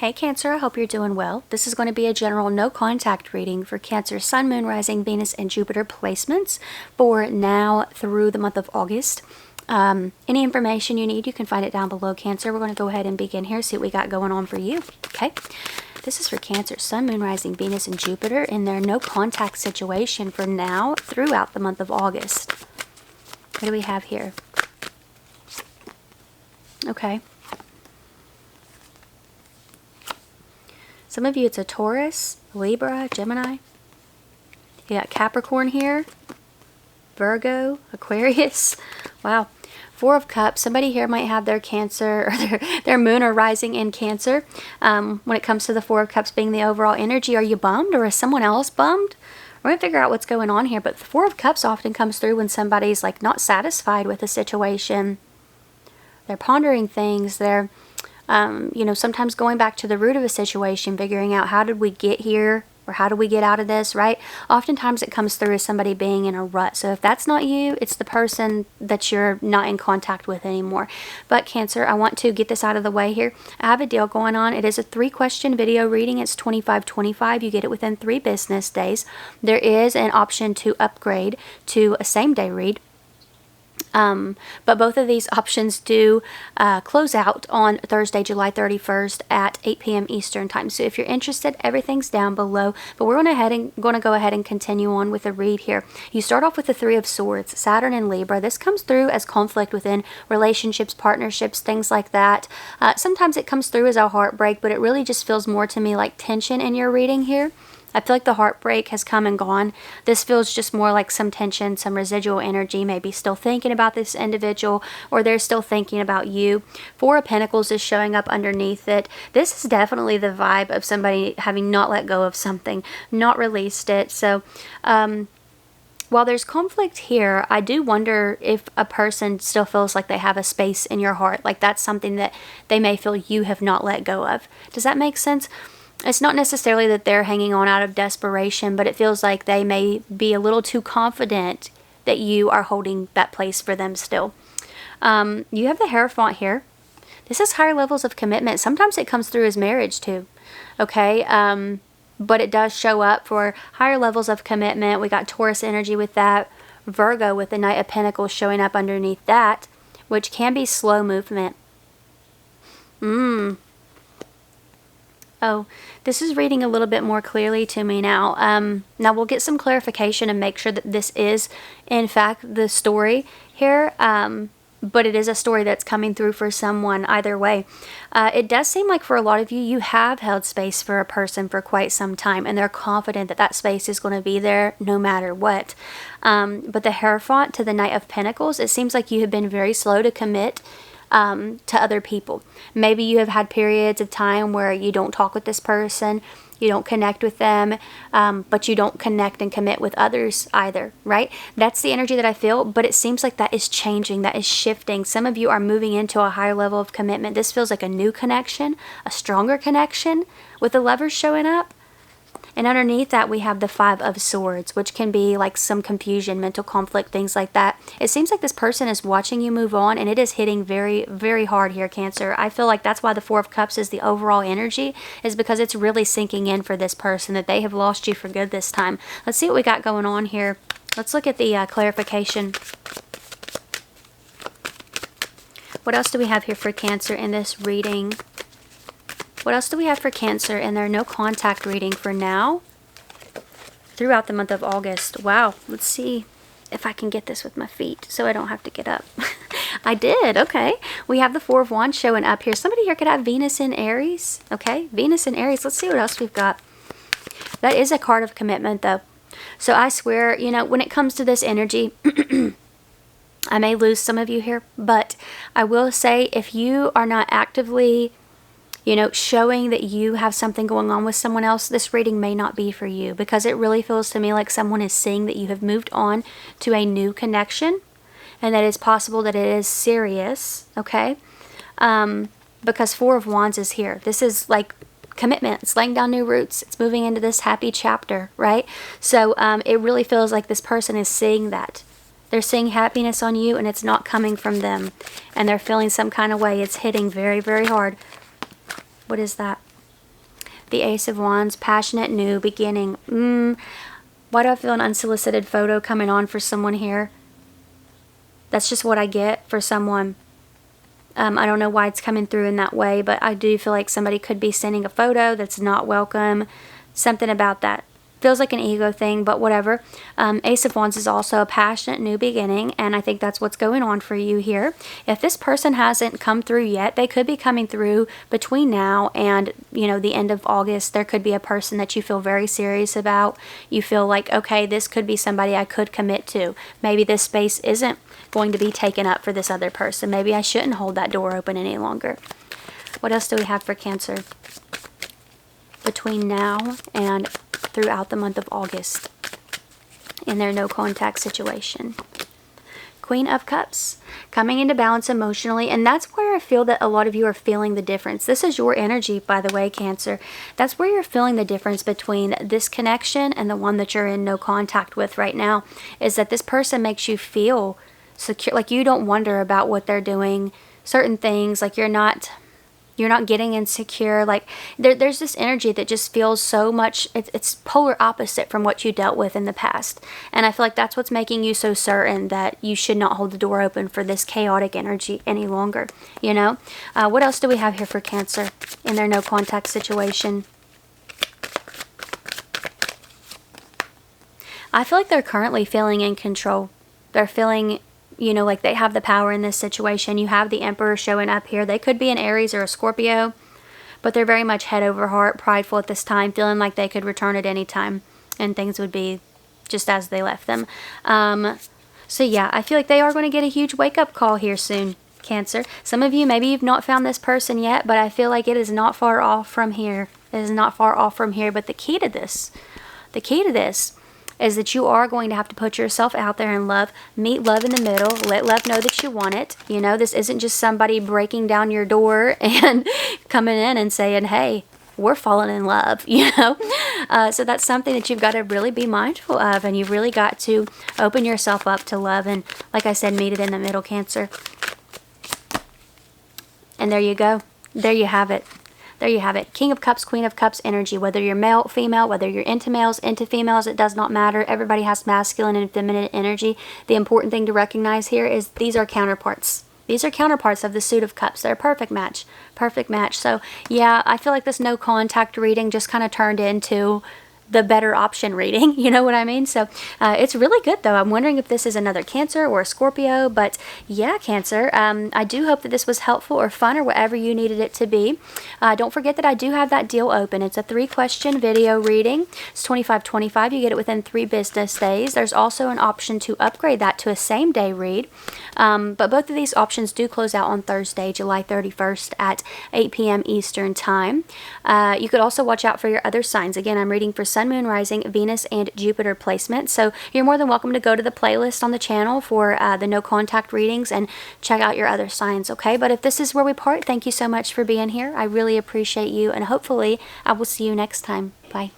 Hey Cancer, I hope you're doing well. This is going to be a general no contact reading for Cancer, Sun, Moon, Rising, Venus, and Jupiter placements for now through the month of August. Any information you need, you can find it down below, Cancer. We're going to go ahead and begin here, see what we got going on for you. Okay, this is for Cancer, Sun, Moon, Rising, Venus, and Jupiter in their no contact situation for now throughout the month of August. What do we have here? Okay. Some of you, it's a Taurus, Libra, Gemini. You got Capricorn here, Virgo, Aquarius. Wow. Four of Cups. Somebody here might have their Cancer or their Moon or Rising in Cancer. When it comes to the Four of Cups being the overall energy, are you bummed or is someone else bummed? We're going to figure out what's going on here. But the Four of Cups often comes through when somebody's like not satisfied with a situation. They're pondering things. They're sometimes going back to the root of a situation, figuring out how did we get here or how do we get out of this, right? Oftentimes it comes through as somebody being in a rut. So if that's not you, it's the person that you're not in contact with anymore. But Cancer, I want to get this out of the way here. I have a deal going on. It is a 3-question video reading. It's $25.25. You get it within 3 business days. There is an option to upgrade to a same-day read. But both of these options do close out on Thursday, July 31st at 8 p.m. Eastern time. So if you're interested, everything's down below. But we're going to go ahead and continue on with the read here. You start off with the 3 of Swords, Saturn and Libra. This comes through as conflict within relationships, partnerships, things like that. Sometimes it comes through as a heartbreak, but it really just feels more to me like tension in your reading here. I feel like the heartbreak has come and gone. This feels just more like some tension, some residual energy, maybe still thinking about this individual or they're still thinking about you. 4 of Pentacles is showing up underneath it. This is definitely the vibe of somebody having not let go of something, not released it. So, while there's conflict here, I do wonder if a person still feels like they have a space in your heart. Like that's something that they may feel you have not let go of. Does that make sense? It's not necessarily that they're hanging on out of desperation, but it feels like they may be a little too confident that you are holding that place for them still. You have the Hierophant here. This is higher levels of commitment. Sometimes it comes through as marriage too. Okay. But it does show up for higher levels of commitment. We got Taurus energy with that. Virgo with the Knight of Pentacles showing up underneath that, which can be slow movement. Oh, this is reading a little bit more clearly to me now. Now we'll get some clarification and make sure that this is, in fact, the story here. But it is a story that's coming through for someone either way. It does seem like for a lot of you, you have held space for a person for quite some time. And they're confident that that space is going to be there no matter what. But the Hierophant to the Knight of Pentacles, it seems like you have been very slow to commit to other people. Maybe you have had periods of time where you don't talk with this person, you don't connect with them, but you don't connect and commit with others either, right? That's the energy that I feel, but it seems like that is changing, that is shifting. Some of you are moving into a higher level of commitment. This feels like a new connection, a stronger connection with the Lovers showing up. And underneath that, we have the 5 of Swords, which can be like some confusion, mental conflict, things like that. It seems like this person is watching you move on, and it is hitting very, very hard here, Cancer. I feel like that's why the 4 of Cups is the overall energy, is because it's really sinking in for this person that they have lost you for good this time. Let's see what we got going on here. Let's look at the clarification. What else do we have here for Cancer in this reading? What else do we have for Cancer in their no contact reading for now throughout the month of August? Wow, let's see if I can get this with my feet so I don't have to get up. I did, okay. We have the 4 of Wands showing up here. Somebody here could have Venus in Aries, okay? Venus in Aries. Let's see what else we've got. That is a card of commitment though. So I swear, when it comes to this energy, I may lose some of you here, but I will say if you are not actively showing that you have something going on with someone else, this reading may not be for you, because it really feels to me like someone is seeing that you have moved on to a new connection and that it's possible that it is serious, okay? Because 4 of Wands is here. This is like commitment. It's laying down new roots. It's moving into this happy chapter, right? So it really feels like this person is seeing that. They're seeing happiness on you and it's not coming from them. And they're feeling some kind of way. It's hitting very, very hard. What is that? The Ace of Wands, passionate new beginning. Why do I feel an unsolicited photo coming on for someone here? That's just what I get for someone. I don't know why it's coming through in that way, but I do feel like somebody could be sending a photo that's not welcome. Something about that. Feels like an ego thing, but whatever. Ace of Wands is also a passionate new beginning, and I think that's what's going on for you here. If this person hasn't come through yet, they could be coming through between now and, you know, the end of August. There could be a person that you feel very serious about. You feel like, okay, this could be somebody I could commit to. Maybe this space isn't going to be taken up for this other person. Maybe I shouldn't hold that door open any longer. What else do we have for Cancer between now and throughout the month of August in their no contact situation? Queen of Cups, coming into balance emotionally, and that's where I feel that a lot of you are feeling the difference. This is your energy, by the way, Cancer. That's where you're feeling the difference between this connection and the one that you're in no contact with right now, is that this person makes you feel secure, like you don't wonder about what they're doing, certain things, like you're not getting insecure. Like there's this energy that just feels so much, it's polar opposite from what you dealt with in the past. And I feel like that's what's making you so certain that you should not hold the door open for this chaotic energy any longer, you know? What else do we have here for Cancer in their no contact situation? I feel like they're currently feeling in control. They're feeling, you know, like they have the power in this situation. You have the Emperor showing up here. They could be an Aries or a Scorpio, but they're very much head over heart, prideful at this time, feeling like they could return at any time and things would be just as they left them. So yeah, I feel like they are going to get a huge wake-up call here soon, Cancer. Some of you, maybe you've not found this person yet, but I feel like it is not far off from here. It is not far off from here, but the key to this is that you are going to have to put yourself out there and meet love in the middle, let love know that you want it. You know, this isn't just somebody breaking down your door and coming in and saying, hey, we're falling in love, you know. So that's something that you've got to really be mindful of, and you've really got to open yourself up to love and, like I said, meet it in the middle, Cancer. And there you go. There you have it. There you have it. King of Cups, Queen of Cups energy. Whether you're male, female, whether you're into males, into females, it does not matter. Everybody has masculine and feminine energy. The important thing to recognize here is these are counterparts. These are counterparts of the Suit of Cups. They're a perfect match. Perfect match. So, yeah, I feel like this no contact reading just kind of turned into the better option reading, you know what I mean? So it's really good though. I'm wondering if this is another Cancer or a Scorpio, but yeah, Cancer, I do hope that this was helpful or fun or whatever you needed it to be. Don't forget that I do have that deal open. It's a 3-question video reading. It's $25.25. You get it within 3 business days. There's also an option to upgrade that to a same-day read, but both of these options do close out on Thursday, July 31st at 8 p.m. Eastern Time. You could also watch out for your other signs. Again, I'm reading for Sun, Moon, Rising, Venus, and Jupiter placement. So you're more than welcome to go to the playlist on the channel for the no contact readings and check out your other signs, okay? But if this is where we part, thank you so much for being here. I really appreciate you, and hopefully I will see you next time. Bye.